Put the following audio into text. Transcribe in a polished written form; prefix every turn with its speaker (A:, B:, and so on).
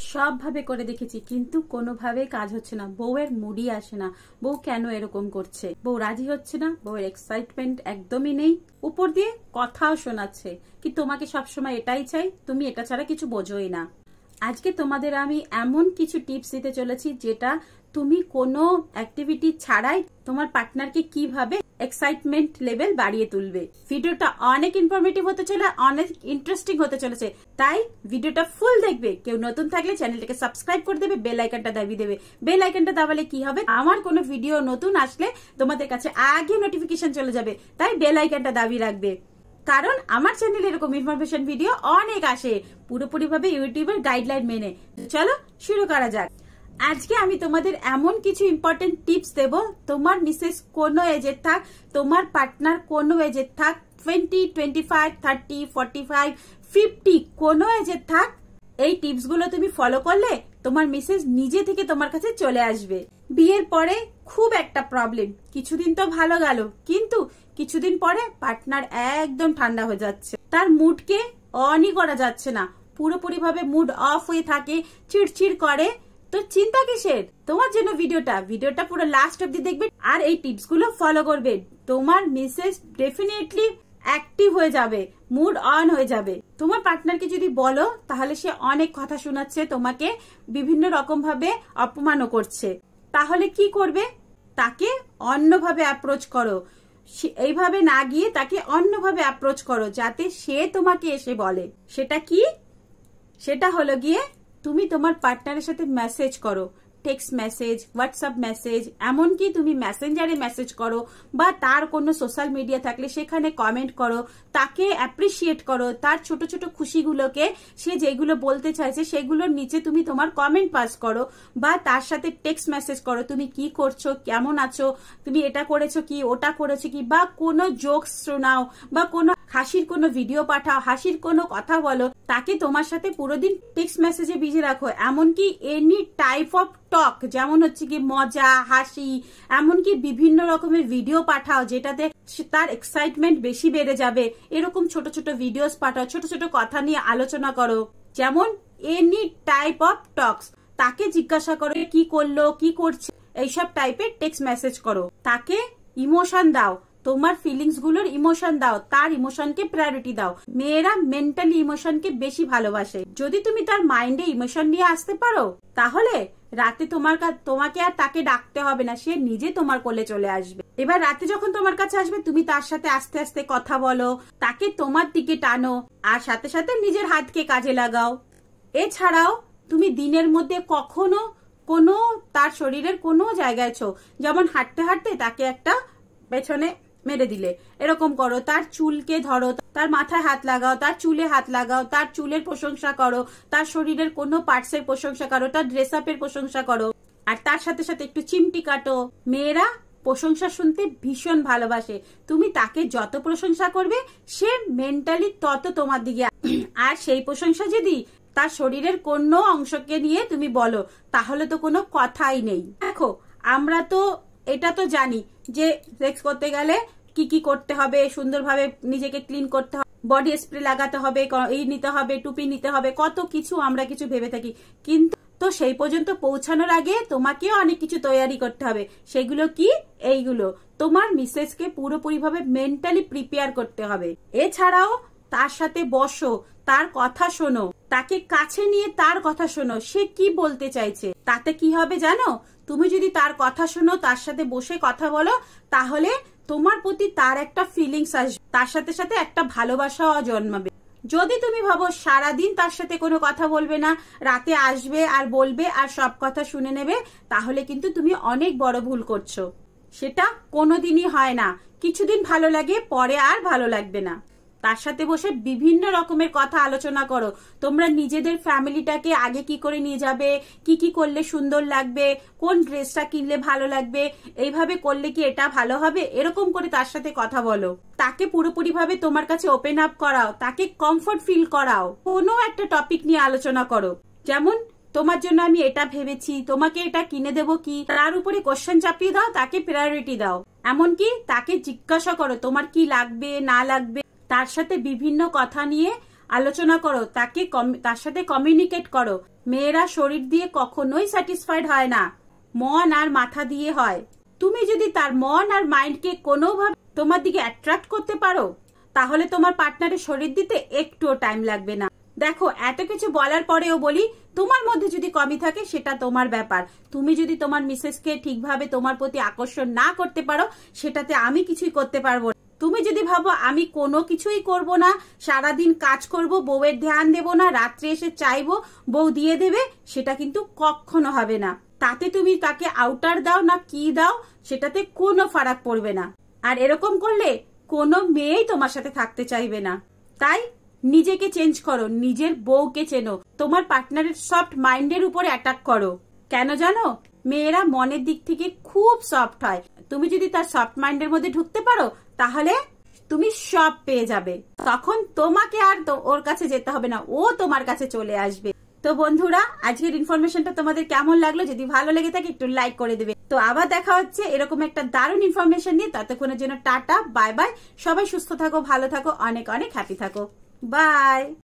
A: সবভাবে করে দেখেছি কিন্তু কোনোভাবে কাজ হচ্ছে না। বউয়ের মুডই আসে না। বউ কেন এরকম করছে? বউ রাজি হচ্ছে না, বউয়ের এক্সাইটমেন্ট একদমই নেই, উপর দিয়ে কথাও শোনাচ্ছে কি তোমাকে সবসময় এটাই চাই, তুমি এটা ছাড়া কিছু বোঝোই না। আজকে তোমাদের আমি এমন কিছু টিপস দিতে চলেছি যেটা তুমি কোনো অ্যাক্টিভিটি ছাড়াই তোমার পার্টনারকে কিভাবে এক্সাইটমেন্ট লেভেল বাড়িয়ে তুলবে। ভিডিওটা অনেক ইনফরমেটিভ হতে চলেছে, অনেক ইন্টারেস্টিং হতে চলেছে, তাই ভিডিওটা ফুল দেখবে। কেউ নতুন থাকলে চ্যানেলটাকে সাবস্ক্রাইব করে দেবে, বেল আইকনটা দাবিয়ে দেবে। বেল আইকনটা দাবালে কি হবে, আমার কোনো ভিডিও নতুন আসলে তোমাদের কাছে আগে নোটিফিকেশন চলে যাবে, তাই বেল আইকনটা দাবিয়ে রাখবে। কারণ আমার চ্যানেলে এরকম ইনফরমেশন ভিডিও অনেক আসে পুরোপুরি ভাবে ইউটিউবের গাইডলাইন মেনে। চলো শুরু করা যাক। আজকে আমি তোমাদের এমন কিছু ইম্পর্টেন্ট টিপস দেব, তোমার মিসেস কোনো এজের থাক, তোমার পার্টনার কোনো এজের থাক, 20, 25, 30, 45, 50 কোনো এজের থাক, এই টিপস গুলো তুমি ফলো করলে তোমার মিসেস নিজে থেকে তোমার কাছে চলে আসবে। বিয়ের পরে খুব একটা প্রবলেম, কিছুদিন তো ভালো গেল, কিন্তু কিছুদিন পরে পার্টনার একদম ঠান্ডা হয়ে যাচ্ছে, তার মুডকে অনই করা যাচ্ছে না, পুরোপুরি ভাবে মুড অফ হয়ে থাকে, চিড়চিড় করে। তো চিন্তা কিসের? তোমার জন্য ভিডিওটা পুরো লাস্ট অব্দি দেখবে আর এই টিপস গুলো ফলো করবে। তোমার মিসেস ডেফিনেটলি অ্যাক্টিভ হয়ে যাবে, মুড অন হয়ে যাবে। তোমার পার্টনারকে যদি বলো তাহলে সে অনেক কথা শোনাচ্ছে, তোমাকে বিভিন্ন রকম ভাবে অপমানও করছে, তাহলে কি করবে? তাকে অন্যভাবে অ্যাপ্রোচ করো। এইভাবে না গিয়ে তাকে অন্যভাবে অ্যাপ্রোচ করো যাতে সে তোমাকে এসে বলে। সেটা কি? সেটা হলো গিয়ে তুমি তোমার পার্টনারের সাথে মেসেজ করো, টেক্সট মেসেজ, হোয়াটসঅ্যাপ মেসেজ, এমনকি তুমি মেসেঞ্জারে মেসেজ করো বা তার কোনো সোশ্যাল মিডিয়া থাকলে সেখানে কমেন্ট করো, তাকে অ্যাপ্রিসিয়েট করো, তার ছোট ছোট খুশিগুলোকে, সে যেগুলো বলতে চাইছে সেগুলোর নিচে তুমি তোমার কমেন্ট পাস করো বা তার সাথে টেক্সট মেসেজ করো, তুমি কি করছো, কেমন আছো, তুমি এটা করেছো কি, ওটা করেছো কি, বা কোনো জোকস শোনাও বা কোনো হাসির কোনো ভিডিও পাঠাও, হাসির কোনো কথা বলো, তাকে তোমার সাথে পুরো দিন টেক্সট মেসেজে বিজি রাখো। এমনকি এনি টাইপ অফ টক, যেমন হচ্ছে কি মজা, হাসি, এমনকি বিভিন্ন রকমের ভিডিও পাঠাও যেটাতে তার এক্সাইটমেন্ট বেশি বেড়ে যাবে। এরকম ছোট ছোট ভিডিওস পাঠাও, ছোট ছোট কথা নিয়ে আলোচনা করো, যেমন এনি টাইপ অফ টকস। তাকে জিজ্ঞাসা করো কি করলো, কি করছে, এইসব টাইপের টেক্সট মেসেজ করো। তাকে ইমোশন দাও, তোমার ফিলিংস গুলোর ইমোশন দাও, তার ইমোশনকে প্রায়োরিটি দাও। মেয়েরা মেন্টালি ইমোশনকে বেশি ভালোবাসে। যদি তুমি তার মাইন্ডে ইমোশন নিয়ে আসতে পারো তাহলে রাতে তোমাকে আর তাকে ডাকতে হবে না, সে নিজে তোমার কোলে চলে আসবে। এবার রাতে যখন তোমার কাছে আসবে তুমি তার সাথে আস্তে আস্তে কথা বলো, তাকে তোমার দিকে টানো, আর সাথে সাথে নিজের হাতকে কাজে লাগাও। এছাড়াও তুমি দিনের মধ্যে কখনো কোনো তার শরীরের কোনো জায়গায় যেমন হাঁটতে হাঁটতে তাকে একটা পেছনে মেরে দিলে, এরকম করো। তার চুলকে ধরো, তার মাথায় হাত লাগাও, তার চুলে হাত লাগাও, তার চুলের প্রশংসা করো, তার শরীরের কোনো পার্টসের প্রশংসা করো, তার ড্রেস আপের প্রশংসা করো, আর তার সাথে সাথে একটু চিমটি কাটো। মেয়েরা প্রশংসা শুনতে ভীষণ ভালোবাসে, তুমি তাকে যত প্রশংসা করবে সে মেন্টালি তত তোমার দিকে। আর সেই প্রশংসা যদি তার শরীরের কোনো অংশকে নিয়ে তুমি বলো তাহলে তো কোনো কথাই নেই। দেখো আমরা তো এটা তো জানি যে সেক্স করতে গেলে কি কি করতে হবে, সুন্দরভাবে নিজেকে ক্লিন করতে হবে, বডি স্প্রে লাগাতে হবে, এই নিতে হবে, টুপি নিতে হবে, কত কিছু আমরা কিছু ভেবে থাকি, কিন্তু তো সেই পর্যন্ত পৌঁছানোর আগে তোমাকেও অনেক কিছু তৈরি করতে হবে। সেগুলো কি? এইগুলো তোমার মিসেসকে পুরোপুরি ভাবে মেন্টালি প্রিপেয়ার করতে হবে। এছাড়াও তার সাথে বসো, তার কথা শোনো, তাকে কাছে নিয়ে তার কথা শোনো, সে কি বলতে চাইছে। তাতে কি হবে জানো? তুমি যদি তার কথা শোনো, তার সাথে বসে কথা বলো, তাহলে তোমার প্রতি তার একটা ফিলিংস আসবে, তার সাথে সাথে একটা ভালোবাসাও জন্মাবে। যদি তুমি ভাবো সারাদিন তার সাথে কোনো কথা বলবে না, রাতে আসবে আর বলবে আর সব কথা শুনে নেবে, তাহলে কিন্তু তুমি অনেক বড় ভুল করছো। সেটা কোনোদিনই হয় না। কিছুদিন ভালো লাগে, পরে আর ভালো লাগবে না। তার সাথে বসে বিভিন্ন রকমের কথা আলোচনা করো, তোমরা নিজেদের ফ্যামিলিটাকে আগে কি করে নিয়ে যাবে, কি কি করলে সুন্দর লাগবে, কোন ড্রেসটা কিনলে ভালো লাগবে, এইভাবে করলে কি এটা ভালো হবে, এরকম করে তার সাথে কথা বলো। তাকে পুরোপুরি ভাবে তোমার কাছে ওপেন আপ করাও, তাকে কমফর্ট ফিল করাও। কোনো একটা টপিক নিয়ে আলোচনা করো, যেমন তোমার জন্য আমি এটা ভেবেছি, তোমাকে এটা কিনে দেবো কি, তার উপরে কোশ্চেন চাপিয়ে দাও, তাকে প্রায়োরিটি দাও। এমনকি তাকে জিজ্ঞাসা করো তোমার কি লাগবে না লাগবে, তার সাথে বিভিন্ন কথা নিয়ে আলোচনা করো, তার সাথে কমিউনিকেট করো। মেয়েরা শরীর দিয়ে কখনোই স্যাটিসফাইড হয় না, মন আর মাথা দিয়ে হয়। তুমি যদি তার মন আর মাইন্ডকে কোনোভাবে তোমার দিকে অ্যাট্রাক্ট করতে পারো, তাহলে তোমার পার্টনারের শরীর দিতে একটুও টাইম লাগবে না। দেখো, এত কিছু বলার পরেও বলি, তোমার মধ্যে যদি কমি থাকে সেটা তোমার ব্যাপার। তুমি যদি তোমার মিসেসকে ঠিকভাবে তোমার প্রতি আকর্ষণ না করতে পারো, সেটাতে আমি কিছুই করতে পারবো না। তুমি যদি ভাবো আমি কোনো কিছুই করব না, সারাদিন কাজ করব, বউয়ের ধ্যান দেব না, রাত্রে এসে চাইবো বউ দিয়ে দেবে, সেটা কিন্তু কখনো হবে না। তাতে তুমি তাকে আউটার দাও না কি দাও, সেটাতে কোনো ফারাক পড়বে না। আর এরকম করলে কোনো মেয়েই তোমার সাথে থাকতে চাইবে না। তাই নিজেকে চেঞ্জ করো, নিজের বউকে চেনো, তোমার পার্টনারের সফট মাইন্ডের উপরে অ্যাটাক করো। কেন জানো? মেয়েরা মনের দিক থেকে খুব সফট হয়। তুমি যদি তার সফট মাইন্ডের মধ্যে ঢুকতে পারো, তাহলে তুমি সব পেয়ে যাবে। তখন তোমাকে আর ওর কাছে যেতে হবে না, ও তোমার কাছে চলে আসবে। তো বন্ধুরা, আজকের ইনফরমেশনটা তোমাদের কেমন লাগলো? যদি ভালো লেগে থাকে একটু লাইক করে দেবে। তো আবার দেখা হচ্ছে এরকম একটা দারুণ ইনফরমেশন নিয়ে। ততক্ষণের জন্য টাটা, বাই বাই। সবাই সুস্থ থাকো, ভালো থাকো, অনেক অনেক হ্যাপি থাকো। বাই।